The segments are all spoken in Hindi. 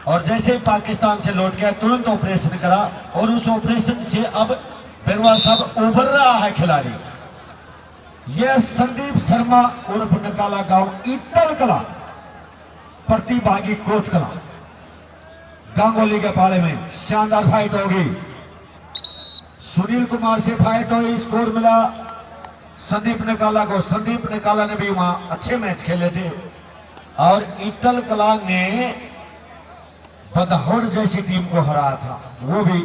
और जैसे ही पाकिस्तान से लौट गया तुरंत ऑपरेशन करा और उस ऑपरेशन से अब बेरवाल साहब उभर रहा है खिलाड़ी। यह संदीप शर्मा उर्फ नकाला गांव ईटल कला प्रतिभागी कोट कला गांगोली के पाले में शानदार फाइट होगी। सुनील कुमार से फाइट हुई, स्कोर मिला संदीप नकाला को। संदीप नकाला ने भी वहां अच्छे मैच खेले थे और ईटल कला ने बदहौर जैसी टीम को हराया था। वो भी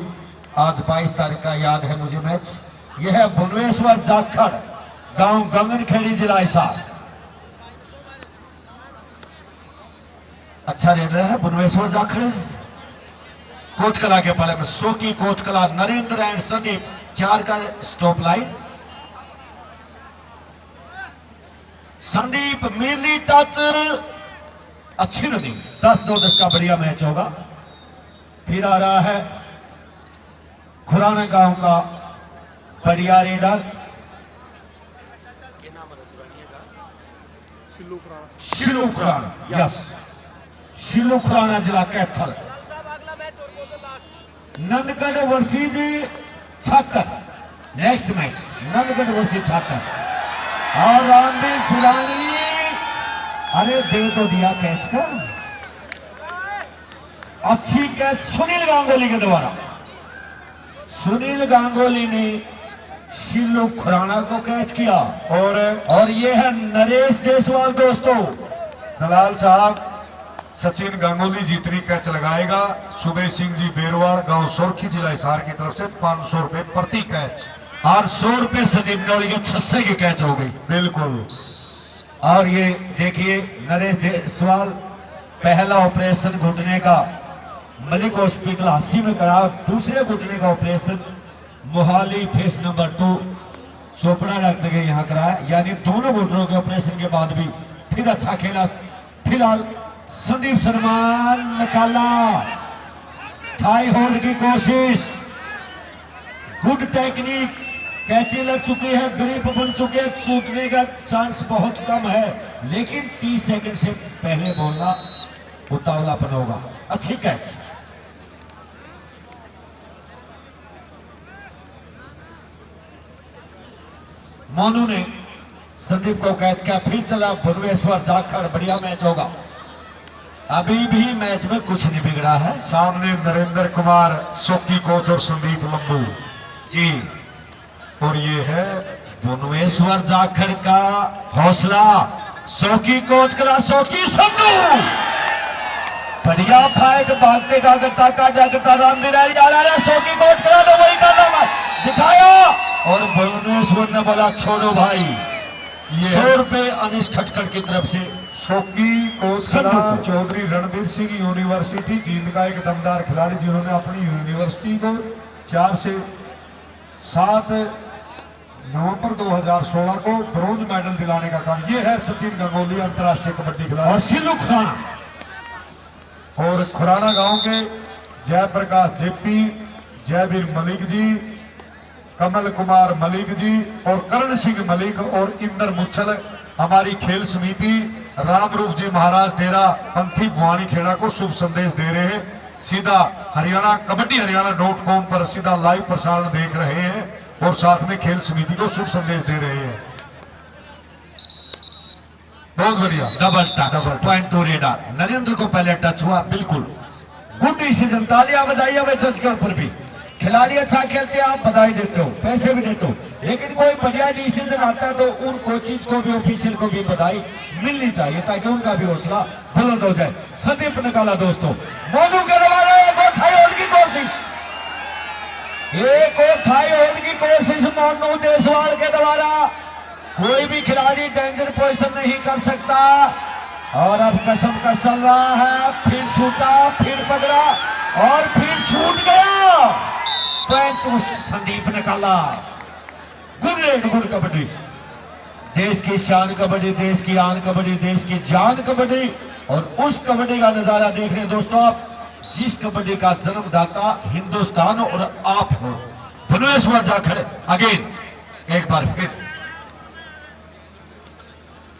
आज 22 तारीख का याद है मुझे मैच। यह है भुवनेश्वर जाखड़ गांव गंगनखेड़ी जिला हिसार। अच्छा रेडर है भुवनेश्वर जाखड़ कोटकला के पाले में। सोकी कोटकला नरेंद्र एंड संदीप 4 का स्टॉप लाइन। संदीप मिली टच अच्छी रनिंग 10-2-10 का बढ़िया मैच होगा। फिर आ रहा है खुराना गांव का बढ़िया रेडर शिलू खुराना। यस शिलू खुराना जिला कैथल नंदगढ़ वर्सी जी छात्र। नेक्स्ट मैच नंदगढ़ वर्सी छात्र और रामदिल चुरानी। अरे दे तो दिया कैच का, अच्छी कैच सुनील गांगुली के द्वारा। सुनील गांगुली ने शिल्लू खुराना को कैच किया और ये है नरेश देसवाल। दोस्तों दलाल साहब सचिन गांगुली जितनी कैच लगाएगा सुबह सिंह जी बेरवाल गांव सोरखी जिला हिसार की तरफ से 500 रुपए प्रति कैच और 100 रुपए संदीप नौली के 600 की कैच हो गई। बिल्कुल। और ये देखिए नरेश देसवाल पहला ऑपरेशन घुटने का मलिक हॉस्पिटल हासी में करा, दूसरे घुटने का operation Mohali face number 2 Chopra doctor के यहाँ कराया। यानी दोनों घुटनों के ऑपरेशन के बाद भी फिर अच्छा खेला। फिलहाल संदीप शर्मा निकाला, थाई होल्ड की कोशिश, गुड टेक्निक, कैची लग चुकी है, ग्रिप बन चुकी है, छूटने का चांस बहुत कम है लेकिन 30 सेकंड से पहले बोलना उतावलापन होगा। अच्छी कैच। मोनू ने संदीप को कैच किया। फिर चला भुवनेश्वर जाखड़, बढ़िया मैच होगा। अभी भी मैच में कुछ नहीं बिगड़ा है। सामने नरेंद्र कुमार सोकी कोट और संदीप लंबू जी। और ये है भुवनेश्वर जाखड़ का हौसला। सोकी कोटकला, सोकी संधू, बढ़िया फाइट, भागते जागता का जागता राम बिराई डाला है। सोकी कोटकला ने वही करना दिखाया और भुवनेश्वर ने बोला छोड़ो भाई। 100 रुपए अनिश खटखड़ की तरफ से। सोकी कोटकला चौधरी रणबीर सिंह यूनिवर्सिटी जींद का एक दमदार खिलाड़ी जिन्होंने अपनी यूनिवर्सिटी को 4 से 7 नवंबर 2016 को ब्रॉन्ज मेडल दिलाने का काम। ये है सचिन गांगुली अंतर्राष्ट्रीय कबड्डी खिलाड़ी। और शिलू खुराना और खुराना गांव के जयप्रकाश जेपी, जयवीर मलिक जी, कमल कुमार मलिक जी और करण सिंह मलिक और इंदर मुच्छल हमारी खेल समिति रामरूप जी महाराज डेरा पंथी भुआनी खेड़ा को शुभ संदेश दे रहे हैं। सीधा हरियाणा कबड्डी हरियाणा.com पर सीधा लाइव प्रसारण देख रहे हैं और साथ में खेल समिति को शुभ संदेश दे रहे हैं। बहुत बढ़िया double touch, point two raider. Narendra को पहले टच हुआ, बिल्कुल गुड डिसीजन। तालियां बधाइयां वे जज के ऊपर भी। खिलाड़ी अच्छा खेलते हैं, आप बधाई देते हो, पैसे भी देते हो, लेकिन कोई बढ़िया डिसीजन आता है तो उन कोचिज को भी, ऑफिशियल को भी बधाई मिलनी चाहिए ताकि उनका भी हौसला बुलंद हो जाए। संदीप निकाला दोस्तों, मोनू के द्वारा एक और थाई होल्ड की कोशिश, एक और थाई होल्ड की कोशिश मोनू देसवाल के द्वारा। कोई भी खिलाड़ी डेंजर पोजीशन नहीं कर सकता। और अब कसम कस चल रहा है, फिर छूटा, फिर पकड़ा और फिर छूट गया। पॉइंट संदीप निकाला। Good red, good kabaddi. देश की शान कबड्डी, देश की आन कबड्डी, देश की जान कबड्डी। और उस कबड्डी का नजारा देख रहे हैं दोस्तों आप जिस कबड्डी का जन्मदाता हिंदुस्तान और आप हो। भुवनेश्वर जाखड़ अगेन, एक बार फिर।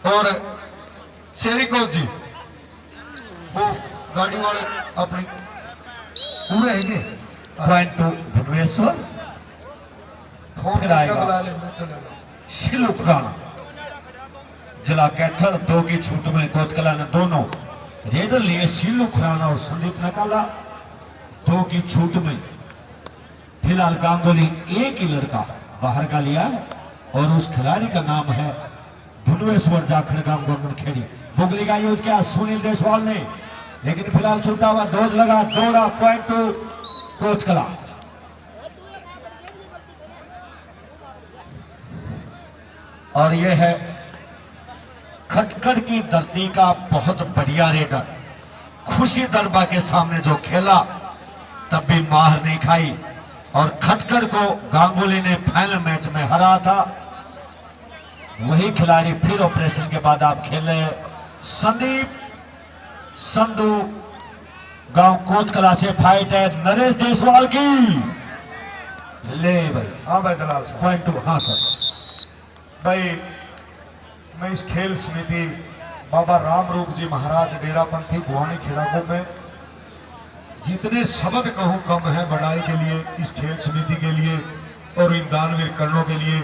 और शेरी कोच जी, वो गाड़ी वाले अपनी पूरे हैंगे पॉइंट टू भुवनेश्वर। फोन फिर आएगा। बुला ले चलेगा। शिलू खुराना जिला कैथल 2 की छूट में कोतकला ने दोनों रेडर लिए। शिलू खुराना और संदीप नकाला 2 की छूट में। फिलहाल गांगुली एक ही लड़का बाहर का लिया है और उस खिलाड़ी का नाम है भुवनेश्वर जाखड़ गांव गोरमन खेड़ी। बुगली का यूज किया सुनील देशवाल ने, लेकिन फिलहाल छूटा हुआ डोज लगा, दौड़ा पॉइंट टू कोतकला। और यह है खटखड़ की धरती का बहुत बढ़िया रेडर। खुशी दरबा के सामने जो खेला तब भी मार नहीं खाई और खटखड़ को गांगुली ने फाइनल मैच में हरा था। वही खिलाड़ी फिर ऑपरेशन के बाद आप खेले। संदीप संधू गांव कोतकला से फाइट है नरेश देशवाल की। ले भाई। हाँ भाई दलाल साहब। Point two. हाँ सर। भाई मैं इस खेल समिति बाबा राम रूप जी महाराज डेरापंथी भुवानी खेड़ा को मैं जितने शब्द कहूँ कम है बढ़ाई के लिए, इस खेल समिति के लिए और इन दानवीर कर्णों के लिए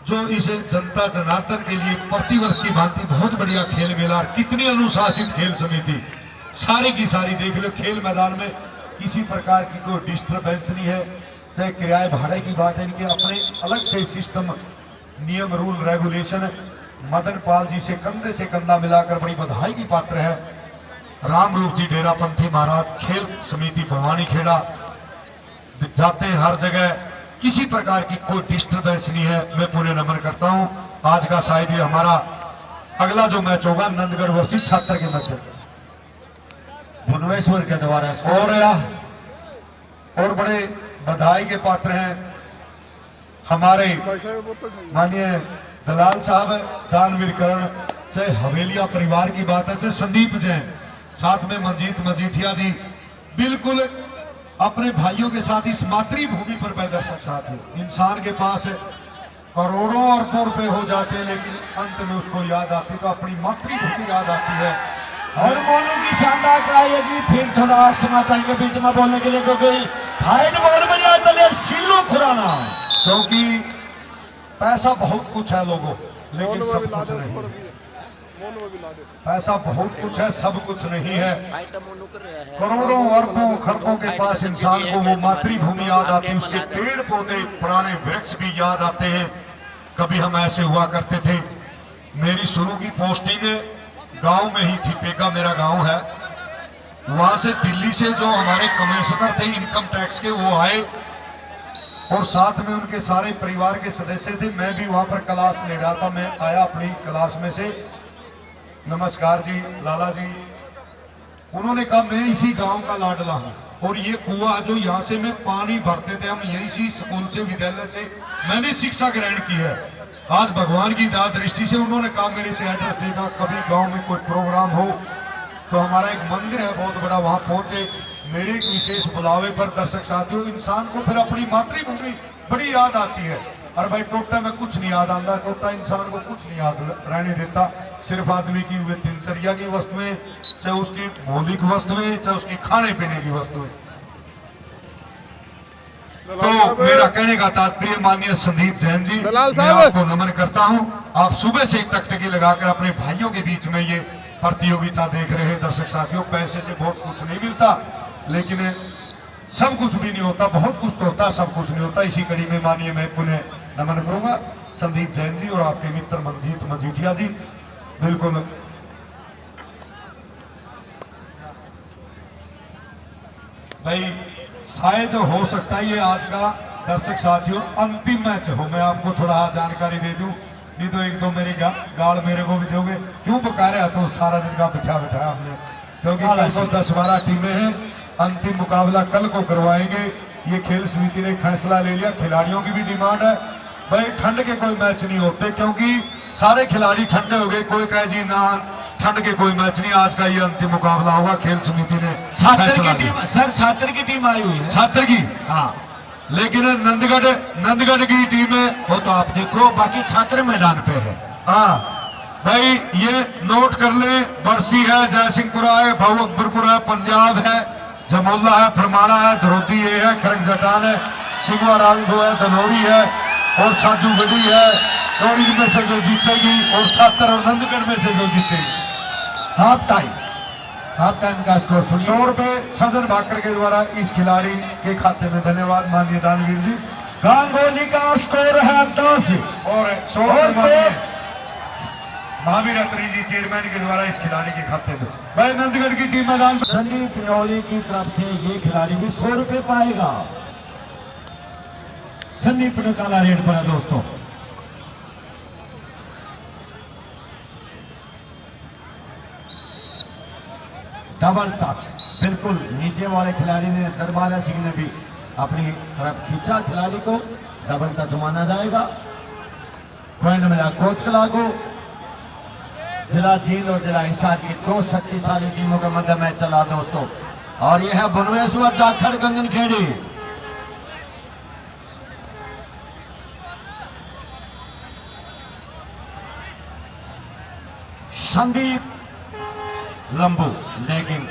जो इस जनता जनार्दन के लिए प्रतिवर्ष की भांति बहुत बढ़िया खेल मेला। कितनी अनुशासित खेल समिति, सारी की सारी देख लो। खेल मैदान में किसी प्रकार की कोई डिस्टर्बेंस नहीं है। चाहे किराए भाड़े की बात है, इनके अपने अलग से सिस्टम, नियम, रूल, रेगुलेशन। मदन पाल जी से कंधा मिलाकर बड़ी बधाई की पात्र है राम रूप जी डेरापंथी महाराज खेल समिति भवानी खेड़ा। जाते हैं हर जगह, किसी प्रकार की कोई डिस्टर्बेंस नहीं है। मैं पूरे नमन करता हूं। आज का शायद ये हमारा अगला जो मैच होगा नंदगढ़ वर्सेस छात्र के मध्य भुवनेश्वर के द्वारा और बड़े बधाई के पात्र हैं हमारे माननीय दलाल साहब दानवीर करण। चाहे हवेलिया परिवार की बात है, चाहे संदीप जैन, साथ में मंजीत मजीठिया जी, बिल्कुल अपने भाइयों के साथ इस मातृभूमि पर दर्शक साथ हो। इंसान के पास करोड़ों अरबों रुपए हो जाते हैं, लेकिन अंत में उसको याद आती तो अपनी मातृभूमि याद आती है। और मोनू की शानदार ट्राई होगी। फिर थोड़ा क्षमा चाहेंगे बीच में बोलने के लिए, क्योंकि फाइट बहुत बढ़िया चले। शिलू खुराना, क्योंकि पैसा बहुत कुछ है लोगों, लेकिन सब कुछ नहीं। पैसा बहुत कुछ है, सब कुछ नहीं है। करोड़ों अरबों खरबों के पास इंसान को वो मातृभूमि याद आती है, उसके पेड़ पौधे, पुराने वृक्ष भी याद आते हैं। कभी हम ऐसे हुआ करते थे। मेरी शुरू की पोस्टिंग गांव में ही थी, पेगा मेरा गांव है। वहां से दिल्ली से जो हमारे कमिश्नर थे इनकम टैक्स के, वो आए और साथ में उनके सारे परिवार के सदस्य थे। मैं भी वहां पर क्लास ले रहा था। मैं आया अपनी क्लास में से, नमस्कार जी लाला जी। उन्होंने कहा मैं इसी गांव का लाडला हूं और ये कुआं जो यहाँ से में पानी भरते थे हम, यही इसी स्कूल से, विद्यालय से मैंने शिक्षा ग्रहण की है। आज भगवान की दात दृष्टि से उन्होंने कहा मेरे से एड्रेस देगा, कभी गांव में कोई प्रोग्राम हो तो हमारा एक मंदिर है बहुत बड़ा, वहां पहुंचे। मेरे एक विशेष बुलावे पर दर्शक साथियों, इंसान को फिर अपनी मातृभूमि बड़ी याद आती है। और भाई टोटा में कुछ नहीं याद आता, टोटा इंसान को कुछ नहीं याद रहने देता। सिर्फ आदमी की दिनचर्या की वस्तुएं, चाहे उसकी मौलिक वस्तुएं, चाहे उसकी खाने पीने की वस्तुएं। तो मेरा कहने का तात्पर्य माननीय संदीप जैन जी, मैं आपको नमन करता हूं। आप सुबह से टकटकी लगाकर अपने भाइयों के बीच में ये प्रतियोगिता देख रहे हैं। दर्शक साथियों, पैसे से बहुत कुछ नहीं मिलता, लेकिन सब कुछ भी नहीं होता, बहुत कुछ तो होता, सब कुछ नहीं होता। इसी कड़ी में माननीय मैं पुनः नमन करूंगा संदीप जैन जी और आपके मित्र मंजीत मजीठिया जी। बिल्कुल भाई, शायद हो सकता है ये आज का दर्शक साथियों अंतिम मैच हो। मैं आपको थोड़ा जानकारी दे दूं, नहीं तो एक दो मेरी गाल मेरे को भी दोगे। क्यों बका रहे तो सारा दिन का बिठाया हमने, क्योंकि कल को 10-12 टीमें हैं। अंतिम मुकाबला कल को करवाएंगे। ये खेल समिति ने फैसला ले लिया। खिलाड़ियों की भी डिमांड है भाई, ठंड के कोई मैच नहीं होते, क्योंकि सारे खिलाड़ी ठंडे हो गए। कोई कहे जी ना ठंड के कोई मैच नहीं, आज का ये अंतिम मुकाबला होगा। खेल समिति ने छात्र की टीम, सर छात्र की टीम आई हुई है, छात्र की। हाँ, लेकिन नंदगढ़ की टीम है वो तो आप देखो, बाकी छात्र मैदान पे है। हाँ, भाई ये नोट कर ले, बरसी है, जयसिंहपुरा है, भावकपुर है, पंजाब है, जमोला है, फरमाना है, धरोती ये है, खरक जटान है, सिगवा रांगो है, धनौरी है और छाजू गढ़ी है। दौड़ी में से जो जीतेगी और छात्र और नंदगढ़ में से जो जीतेगी। हाफ टाइम का स्कोर सुनिए। 100 रुपए सजन भाकर के द्वारा इस खिलाड़ी के खाते में। धन्यवाद माननीय दानवीर जी। गांगुली का स्कोर है 10 और 100 रुपए महावीर अत्री जी चेयरमैन के द्वारा इस खिलाड़ी के खाते में। भाई नंदगढ़ की टीम मैदान में। संदीप न्योली की तरफ से ये खिलाड़ी भी 100 रुपए पाएगा। संदीप ने काला रेड पर है दोस्तों। डबल टच, बिल्कुल नीचे वाले खिलाड़ी ने, दरबारा सिंह ने भी अपनी तरफ खींचा खिलाड़ी को। डबल टच माना जाएगा। पॉइंट मिला कोटकला को। जिला जींद और जिला हिसार की 2 शक्तिशाली टीमों के मध्य मैच चला दोस्तों। और यह है भुवनेश्वर जाखड़ गंगन खेड़ी। संदीप लंबू, लेकिन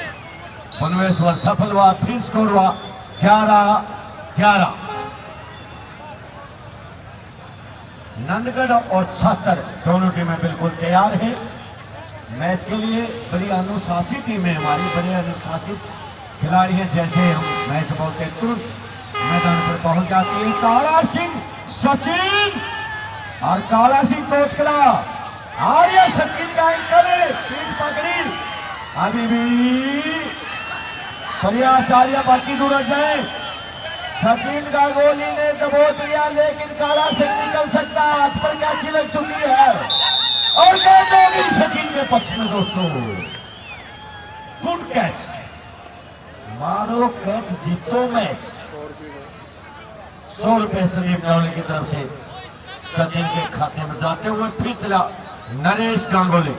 भुवनेश्वर सफल हुआ। फिर स्कोर हुआ 11-11। नंदगढ़ और छात्र दोनों टीमें बिल्कुल तैयार हैं मैच के लिए। बड़ी अनुशासित टीम है हमारी, बड़े अनुशासित खिलाड़ी हैं। जैसे हम मैच बोलते तुरंत मैदान पर पहुंच जाती है। काला सिंह सचिन और काला सिंह कोटकला। आर्य सचिन का एंकल पीठ पकड़ी, अभी भी परियाचार्य बाकी दूर हट जाए। सचिन गांगुली ने दबोच लिया, लेकिन काला सिंह निकल सकता है। हाथ पर कैची लग चुकी है और कैच होगी सचिन के पक्ष में दोस्तों। गुड कैच, मारो कैच, जीतो मैच। 100 रुपए संदीप न्योली की तरफ से सचिन के खाते में जाते हुए। फिर चला नरेश गांगुली।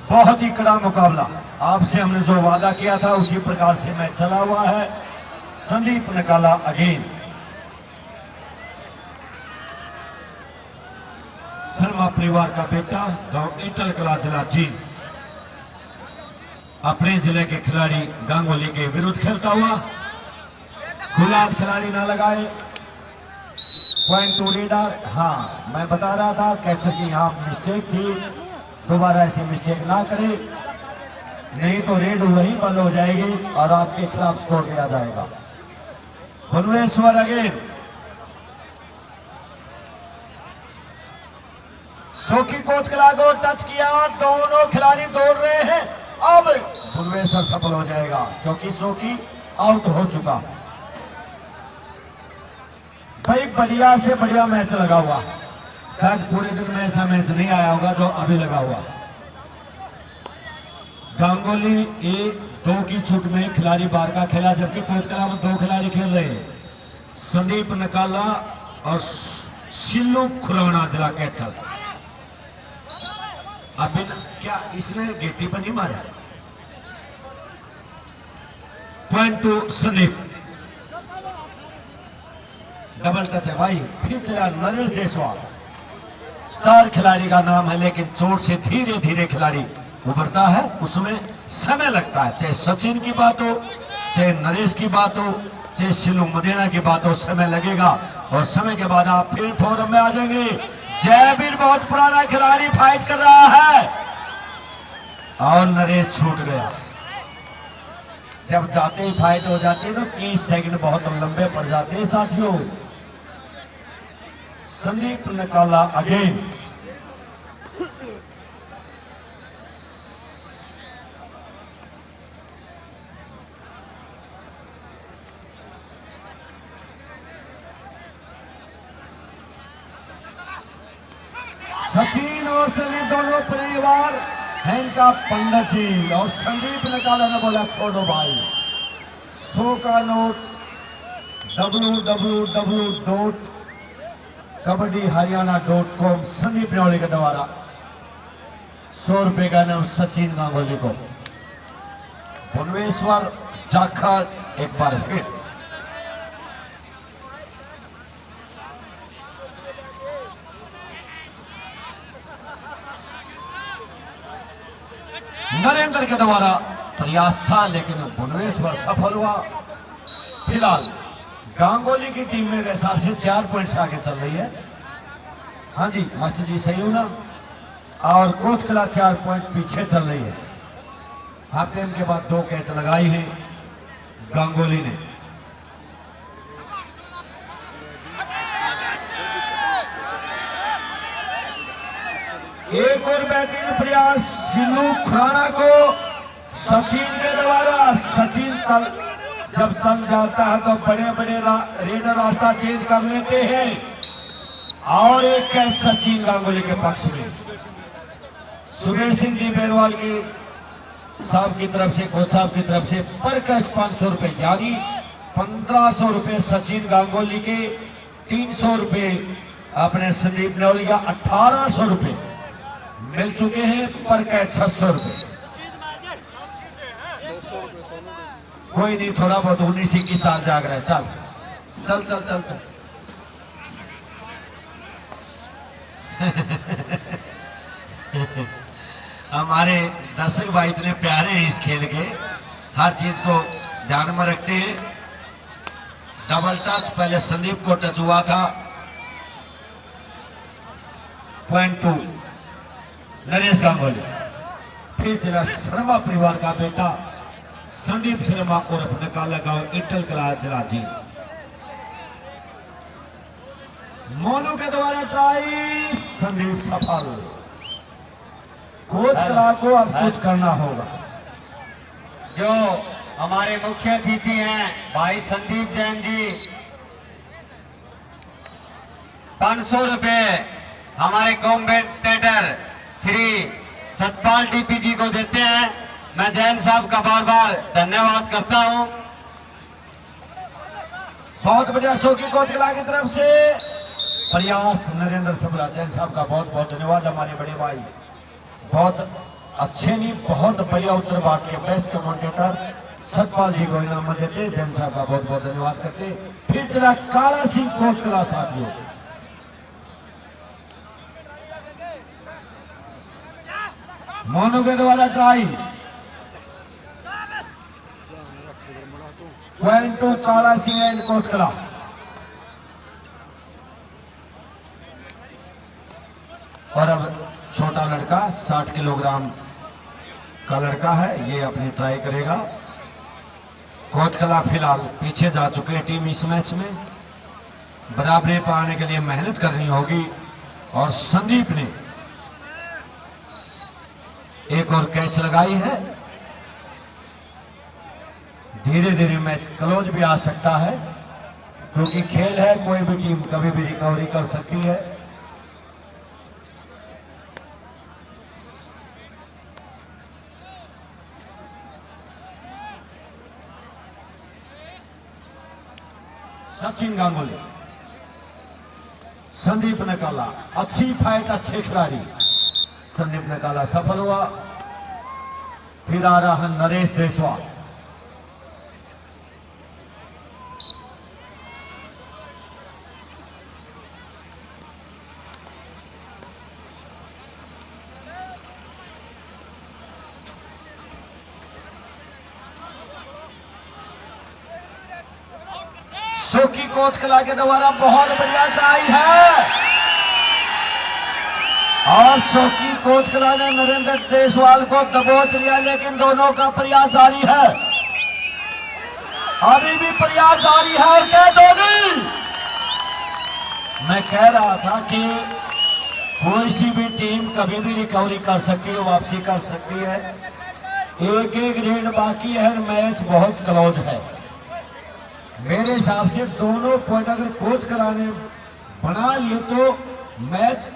बहुत ही कड़ा मुकाबला। आपसे हमने जो वादा किया था उसी प्रकार से मैच चला हुआ है। संदीप नकाला अगेन। शर्मा परिवार का बेटा, गांव ईटल कला, जिला जींद, अपने जिले के खिलाड़ी गांगुली के विरुद्ध खेलता हुआ। गुलाब खिलाड़ी ना लगाए। Point two reader. हाँ, मैं बता रहा था कैचर की यहाँ मिस्टेक थी, दोबारा ऐसी मिस्टेक ना करें, नहीं तो रेड वही बंद हो जाएगी और आपके खिलाफ स्कोर दिया जाएगा। भुवनेश्वर अगेन। सोकी कोटकला को टच किया, दोनों खिलाड़ी दौड़ रहे हैं। अब भुवनेश्वर सफल हो जाएगा क्योंकि सोकी आउट हो चुका। भाई बढ़िया से बढ़िया मैच लगा हुआ। शायद पूरे दिन में ऐसा मैच नहीं आया होगा जो अभी लगा हुआ। गांगुली 1-2 की छूट में खिलाड़ी बार का खेला, जबकि कोटकला में 2 खिलाड़ी खेल रहे हैं। संदीप नकाला और सिल्लू खुराना, जिला कैथल। अभी क्या इसने गेटी पर नहीं मारा? Point two Sandeep. Double touch है भाई। फिर चला नरेश देसवाल। स्टार खिलाड़ी का नाम है, लेकिन चोट से धीरे धीरे खिलाड़ी उभरता है, उसमें समय लगता है। चाहे सचिन की बात हो, चाहे नरेश की बात हो, चाहे सिल्लू मदेना की बात हो, समय लगेगा और समय के बाद आप फिर फोरम में आ जाएंगे। जयवीर बहुत पुराना खिलाड़ी फाइट कर रहा है और नरेश छूट गया। जब जाते ही फाइट हो जाती है तो 30 सेकंड बहुत लंबे पड़ जाते हैं साथियों। संदीप नकाला अगेन। सचिन और संदीप दोनों परिवार हैं का पंडित जी, और संदीप नकाला ने बोला छोड़ो भाई। 100 का नोट www.kabadihariana.com संदीप न्योली के द्वारा 100 रुपए का नाम सचिन गांगुली को। भुवनेश्वर जाखड़ एक बार फिर। नरेंद्र के द्वारा प्रयास था लेकिन भुवनेश्वर सफल हुआ। फिलहाल गांगुली की टीम मेरे हिसाब से 4 पॉइंट से आगे चल रही है। हाँ जी मास्टर जी सही हूं ना। और कोटकला 4 पॉइंट पीछे चल रही है। हाफ टाइम के बाद 2 कैच लगाई है गांगुली ने। एक और बैटिंग प्रयास सिल्लू खुराना को सचिन के द्वारा। सचिन जब चल जाता है तो बड़े बड़े रेडर रास्ता चेंज कर लेते हैं। और एक कैच सचिन गांगुली के पक्ष में। सुरेश सिंह जी बेरवाल के साहब की तरफ से, कोच साहब की तरफ से पर कैच 500 रुपए, यानी 1500 रुपए सचिन गांगुली के, 300 रुपए अपने संदीप नेवलिया, 1800 रुपए मिल चुके हैं पर कैच 600 रुपए। कोई नहीं, थोड़ा बहुत 19 की चार जाग रहा है। चल चल चल चल, चल। हमारे दर्शक भाई इतने प्यारे हैं इस खेल के, हर चीज को ध्यान में रखते हैं। डबल टच, पहले संदीप को टच हुआ था। पॉइंट 2 नरेश गांगुली। फिर चला शर्मा परिवार का बेटा संदीप शर्मा उर्फ नकाला गांव इंटर कला जी। मोनू के द्वारा ट्राई, संदीप सफल। कोच कला को अब कुछ करना होगा। जो हमारे मुख्य अतिथि हैं भाई संदीप जैन जी, 500 रुपए हमारे कॉमेंटेटर श्री सतपाल डीपी जी को देते हैं। मैं जैन साहब का बार बार धन्यवाद करता हूं। बहुत बढ़िया शोकी कोटकला की तरफ से प्रयास नरेंद्र सबला। जैन साहब का बहुत बहुत धन्यवाद। हमारे बड़े भाई बहुत अच्छे नहीं, बहुत बढ़िया उत्तर बात के बेस्ट कमेंटेटर सतपाल जी को इनाम देते। जैन साहब का बहुत बहुत धन्यवाद करते। फिर चला काला सिंह कोटकला साथियों। मोनू के द्वारा ट्राई, पॉइंट 2 काला सिंह एंड कोटकला। और अब छोटा लड़का 60 किलोग्राम का लड़का है, ये अपनी ट्राई करेगा। कोटकला फिलहाल पीछे जा चुके हैं टीम इस मैच में। बराबरी पाने के लिए मेहनत करनी होगी। और संदीप ने एक और कैच लगाई है। धीरे धीरे मैच क्लोज भी आ सकता है, क्योंकि खेल है, कोई भी टीम कभी भी रिकवरी कर सकती है। सचिन गांगुली, संदीप नकाला, अच्छी फाइट, अच्छे खिलाड़ी। संदीप नकाला सफल हुआ। फिर आ रहा है नरेश देशवाल। शोकी कोटकला के द्वारा बहुत बढ़िया ट्राई है। और शोकी कोटकला ने नरेंद्र देशवाल को दबोच लिया, लेकिन दोनों का प्रयास जारी है। अभी भी प्रयास जारी है और कैच होगी। मैं कह रहा था कि कोई सी भी टीम कभी भी रिकवरी कर सकती है, वापसी कर सकती है। एक एक रेड बाकी है, मैच बहुत क्लोज है। मेरे हिसाब से दोनों पॉइंट अगर कोटकला ने बना लिए तो मैच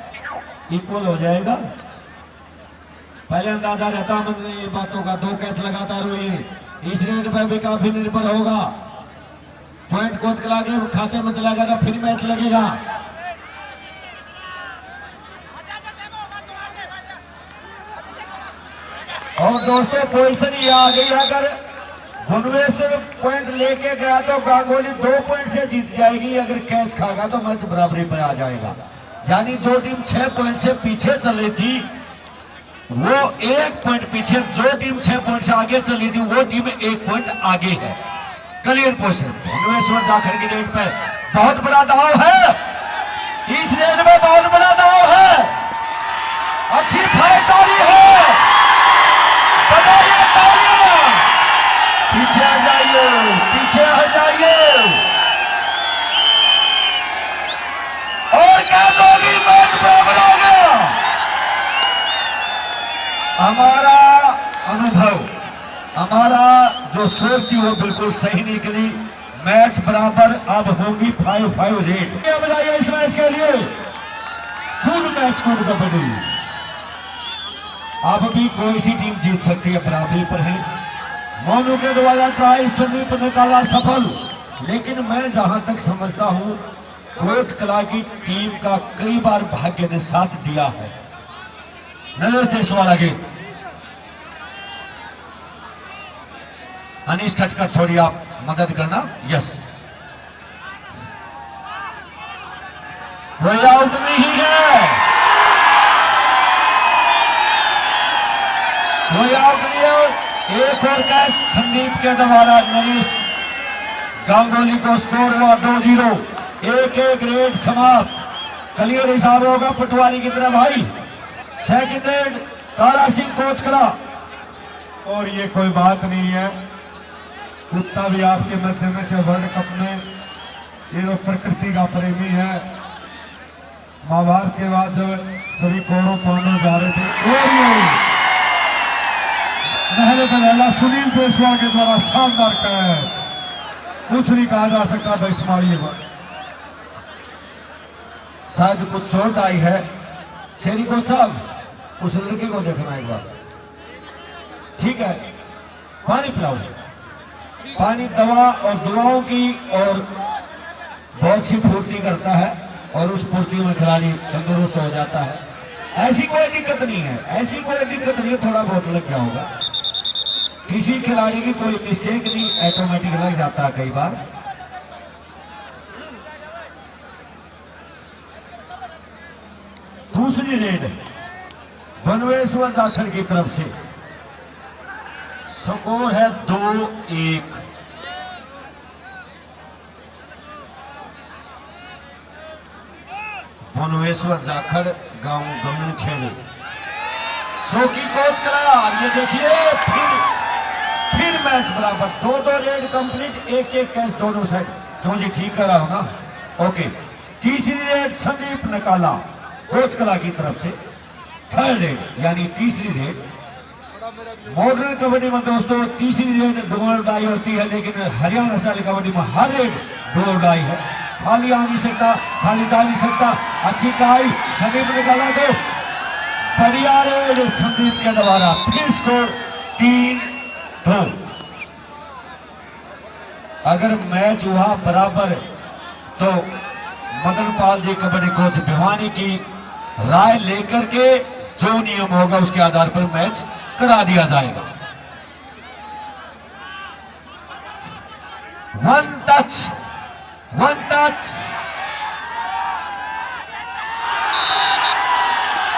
इक्वल हो जाएगा। पहले अंदाजा रहता मुझे इन बातों का, 2 कैच लगातार हुए। इस रेड पर भी काफी निर्भर होगा। पॉइंट कोटकला के खाते में चला गया, फिर मैच लगेगा। और दोस्तों पोजीशन ये आ गई है। अगर भुवनेश्वर पॉइंट लेके गया तो गांगुली 2 पॉइंट से जीत जाएगी, अगर कैच खागा तो मैच बराबरी पर आ जाएगा। यानी जो टीम 6 पॉइंट से पीछे चली थी वो 1 पॉइंट पीछे, जो टीम 6 पॉइंट से आगे चली थी वो टीम 1 पॉइंट आगे है। Clear position. भुवनेश्वर जाखड़ की रेड पर बहुत बड़ा दाव है, इस रेड में बहुत बड़ा दाव है, अच्छी फाइट जारी है, बनाइए तालियां, पीछे आ जाइए, पीछे हट जाइए और क्या दोगी, मैच बराबर हो गया। हमारा अनुभव, हमारा जो सोच थी वो बिल्कुल सही निकली, मैच बराबर। अब होगी 5-5 रेड। क्या बताइए इस मैच के लिए, फुल मैच कूद कबड्डी, अब भी कोई सी टीम जीत सकती है, बराबरी पर है। मोनू के द्वारा ट्राई संदीप निकाला सफल, लेकिन मैं जहां तक समझता हूं कोट कला की टीम का कई बार भाग्य ने साथ दिया है। नरेश देशवाल आगे, अनीश खटकर थोड़ी आप मदद करना। यस, कोई आउट नहीं है, कोई आउट नहीं है। एक और कैच संदीप के द्वारा नरेश गांगुली को स्कोर हुआ 2-0, 1-1 रेड समाप्त। क्लियर हिसाब होगा पटवारी की तरफ भाई। सेकंड रेड काला सिंह कोतकला, और ये कोई बात नहीं है, कुत्ता भी आपके मध्य में चाहे वर्ल्ड कप में, ये तो प्रकृति का प्रेमी है। महाभारत के बाद जब सभी कौरव पांडव जा रहे थे, और ये नहरे पहला सुनील देशवाल के द्वारा शानदार कैच, कुछ नहीं कहा जा सकता भाई स्मारिये पर। शायद कुछ चोट आई है। शेरी को साहब उस लड़के को देखना एक बार, ठीक है। पानी पिलाओ, पानी दवा और दुआओं की और बहुत सी पूर्ति करता है, और उस पूर्ति में खिलाड़ी तंदुरुस्त हो जाता है। ऐसी कोई दिक्कत नहीं है, ऐसी कोई दिक्कत नहीं है, थोड़ा बहुत लग गया होगा, किसी खिलाड़ी की कोई मिस्टेक नहीं, ऑटोमेटिक लग जाता है कई बार। दूसरी रेड भुवनेश्वर जाखड़ की तरफ से, स्कोर है 2-1। भुवनेश्वर जाखड़ गांव गमन खेड़े, शोकी कोच कराया। ये देखिए फिर मैच बराबर, 2-2 रेड कंप्लीट, 1-1 कैच दोनों साइड। क्यों जी, ठीक कर रहा हूं ना, ओके। तीसरी रेड संदीप निकाला कोच कला की तरफ से, थर्ड रेड यानी तीसरी रेड। मॉडर्न कबड्डी में दोस्तों तीसरी रेड दो डाई होती है, लेकिन हरियाणा स्टाइल कबड्डी में हर रेड 2 डाई है, खाली आ नहीं सकता, खाली जा नहीं सकता। अच्छी डाई संदीप निकाला, तो बढ़िया रेड संदीप के द्वारा, फिर स्कोर 3-2। अगर मैच हुआ बराबर तो मदन पाल जी कबड्डी कोच भिवानी की राय लेकर के जो नियम होगा उसके आधार पर मैच करा दिया जाएगा। 1 touch, 1 touch,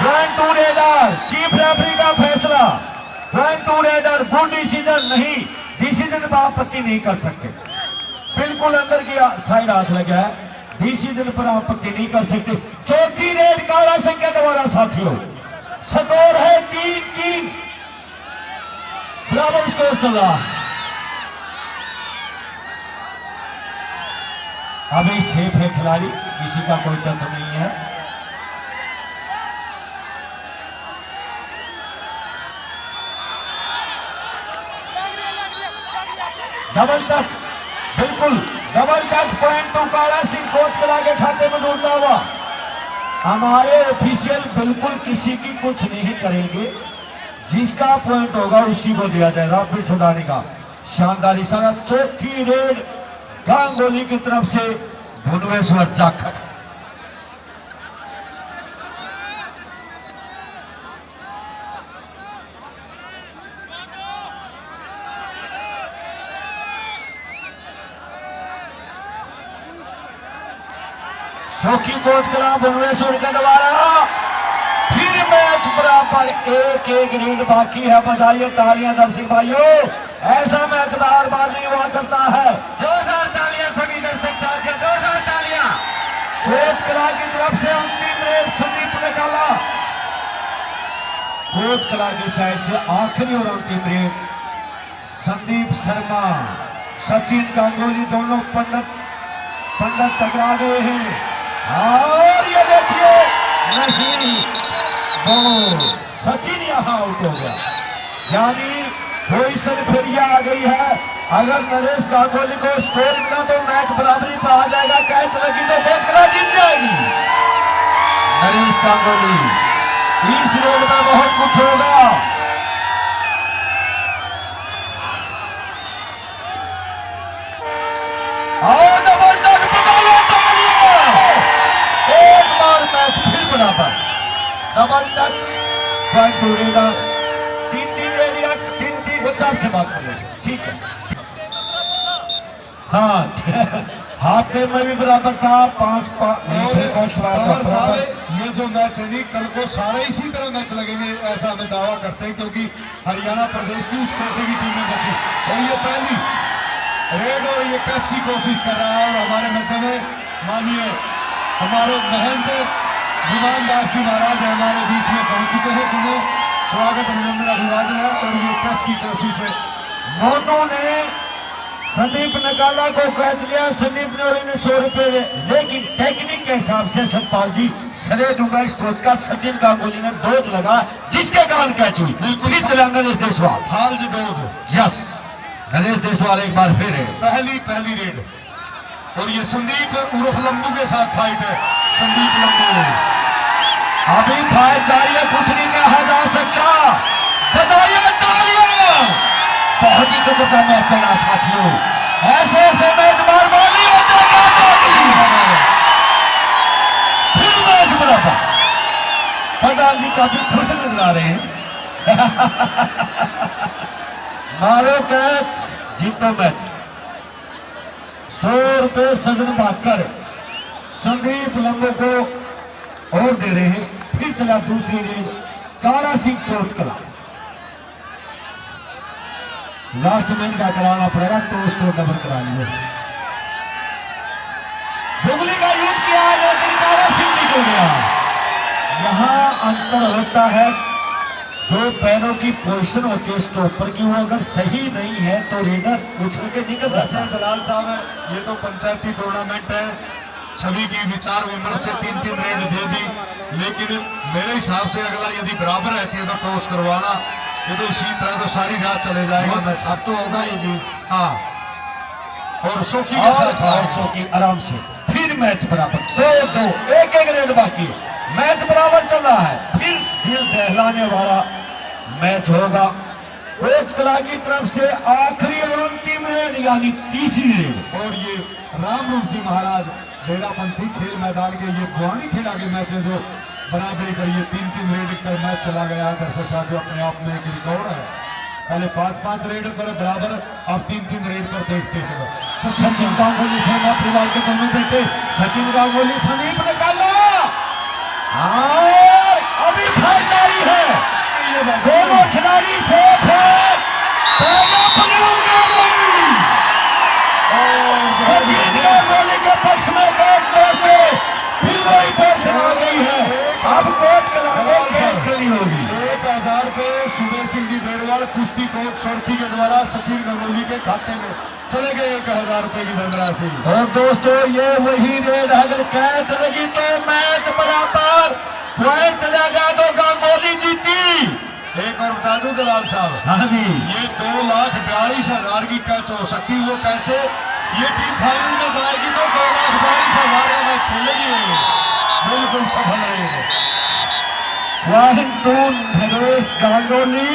2 raider, chief referee का फैसला, 2 रेडर, गुड डिसीजन नहीं, डिसीजन पर आपत्ति नहीं कर सकते, बिल्कुल अंदर की साइड हाथ लगा है, डिसीजन पर आपत्ति नहीं कर सकते। चौथी रेड काला सिंह के द्वारा साथियों, स्कोर है 3-3, बराबर स्कोर चल रहा है। अभी सेफ है खिलाड़ी, किसी का कोई टच नहीं है। डबल टच, बिल्कुल डबल टच, पॉइंट 2 काला सिंह कोच कला के खाते में जुड़ता हुआ। हमारे ऑफिशियल बिल्कुल किसी की कुछ नहीं करेंगे, जिसका पॉइंट होगा उसी को दिया जाएगा। फिर छुड़ाने का शानदार इशारा। चौथी रेड गांगुली की तरफ से भुवनेश्वर जाखड़। शोकी कोटकला भुवनेश्वर के द्वारा फिर मैच बराबर, एक एक रेड बाकी है। बजाइए तालियां दर्शक भाइयों, ऐसा मैच बार बार नहीं हुआ करता है। जोरदार तालियां सभी दर्शक साथियों, जोरदार तालियां। कोटकला की तरफ से अंतिम रेड संदीप निकाला, कोटकला की साइड से आखिरी और अंतिम रेड संदीप शर्मा, सचिन गांगुली दोनों पंडित टकरा गए हैं और ये देखिए नहीं, वो सचिन यहां आउट हो गया, यानी पोजीशन फिर यह आ गई है। अगर नरेश गांगुली को स्कोर मिला तो मैच बराबरी पर आ जाएगा, कैच लगी तो कोटकला जीत जाएगी। नरेश गांगुली, इस रेड में बहुत कुछ होगा। और जबरदस्त बजाया तालियां, एक बार मैच फिर बराबर, डबल टच पॉइंट उड़ेगा। तीन बच्चा से बात करेंगे, ठीक है। हाँ हाफ टाइम में भी बराबर था, और सारे ये जो मैच है नहीं, कल को सारे इसी तरह मैच लगेंगे ऐसा हमें दावा करते हैं, क्योंकि हरियाणा प्रदेश की उच्च कोटि की टीमें बची और ये पहली रेड और ये कैच की कोशिश कर रहा है। और हमारे मध्य में मानिए हमारे महंत विमान दास जी महाराज हमारे बीच में पहुंच चुके हैं, जिन्हें स्वागत अभिनंदन अभिवादन है। और ये कैच की कोशिश है, मोनू ने संदीप नगाला को कैच लिया, संदीप ने और 100 रुपए, लेकिन टेक्निक के हिसाब से सतपाल जी सरे दूंगा इस कोच का। सचिन गांगुली ने डोज लगा जिसके कारण कैच हुई। बिल्कुल चला नरेश देशवाल, हाल जी डोज, यस नरेश देशवाल एक बार फिर है, पहली रेड। और ये संदीप उर्फ लंबू के साथ फाइट है, संदीप लंबू। अभी फाइट जारी है, कुछ नहीं कहा जा सकता। बजाइए तालियां, बहुत ही गजब का मैच चला साथियों, ऐसे ऐसे मैच बार बार नहीं होते। फिर मैच बराबर, प्रधान जी काफी खुश नजर आ रहे हैं। मारो कैच जीतो मैच, 100 रुपए सजन भाकर संदीप लंबो को और दे रहे हैं। फिर चला दूसरी रेड, काला सिंह कोटकला, लास्ट में इनका कराना पड़ेगा, टॉस को डबल करा लिया। बुगली का यूज किया लेकिन काला सिंह निकल गया। यहां अंतर होता है, जो पैरों की पोजीशन होती है स्टॉपर की, वो अगर सही नहीं है तो रेडर उछल के निकल जाता है। दलाल साहब, ये तो पंचायती टूर्नामेंट है, सभी की विचार विमर्श से 3 रेड दे दी, लेकिन मेरे हिसाब से अगला यदि बराबर रहती है तो टॉस करवाना, ये तो इसी तरह तो सारी रात चले जाएगा मैच। अब तो होगा ये जी, हाँ। और शोकी के साथ और शोकी आराम से, फिर मैच बराबर, 2-2, एक रेड बाकी, मैच बराबर चल रहा है। फिर दिल दहलाने वाला मैच होगा, कोटकला की तरफ से आखिरी और अंतिम रेड यानी तीसरी रेड। और ये रामरूप जी महाराज डेरापंथी खेल मैदान के ये पुरानी खेला के मैच है, जो बराबरी पर ये 3 रेड कर मैच चला गया। दर्शक साथियों, अपने आप में एक रिकॉर्ड है, पहले 5 रेड पर बराबर, अब 3 रेड पर देखते हैं। सचिन गांगुली शर्मा परिवार के दोनों बेटे, सचिन गांगुली संदीप निकाला और अभी फाइट जारी है, दोनों खिलाड़ी सेफ है। सचिन गांगुली के पक्ष में कैच करके फिर वही पोजीशन आ गई है, अब कोटकला को कैच करनी होगी। 1000 रुपए सुबेर सिंह जी बेड़वाल कुश्ती कोच सोरखी के द्वारा सचिन गांगुली के खाते में चले गए 1000 रुपए की धनराशि। और दोस्तों, ये वही रेड, अगर कैच लगी तो मैच बराबर, पॉइंट चला गया तो गांगुली जीती। एक और बता दूं दलाल साहब, हाँ जी, ये 2,42,000 की कैच हो सकती, वो कैसे, ये टीम फाइनल में जाएगी तो 2,42,000 का मैच खेलेगी, बिल्कुल सफल रहेगी। नरेश गांगुली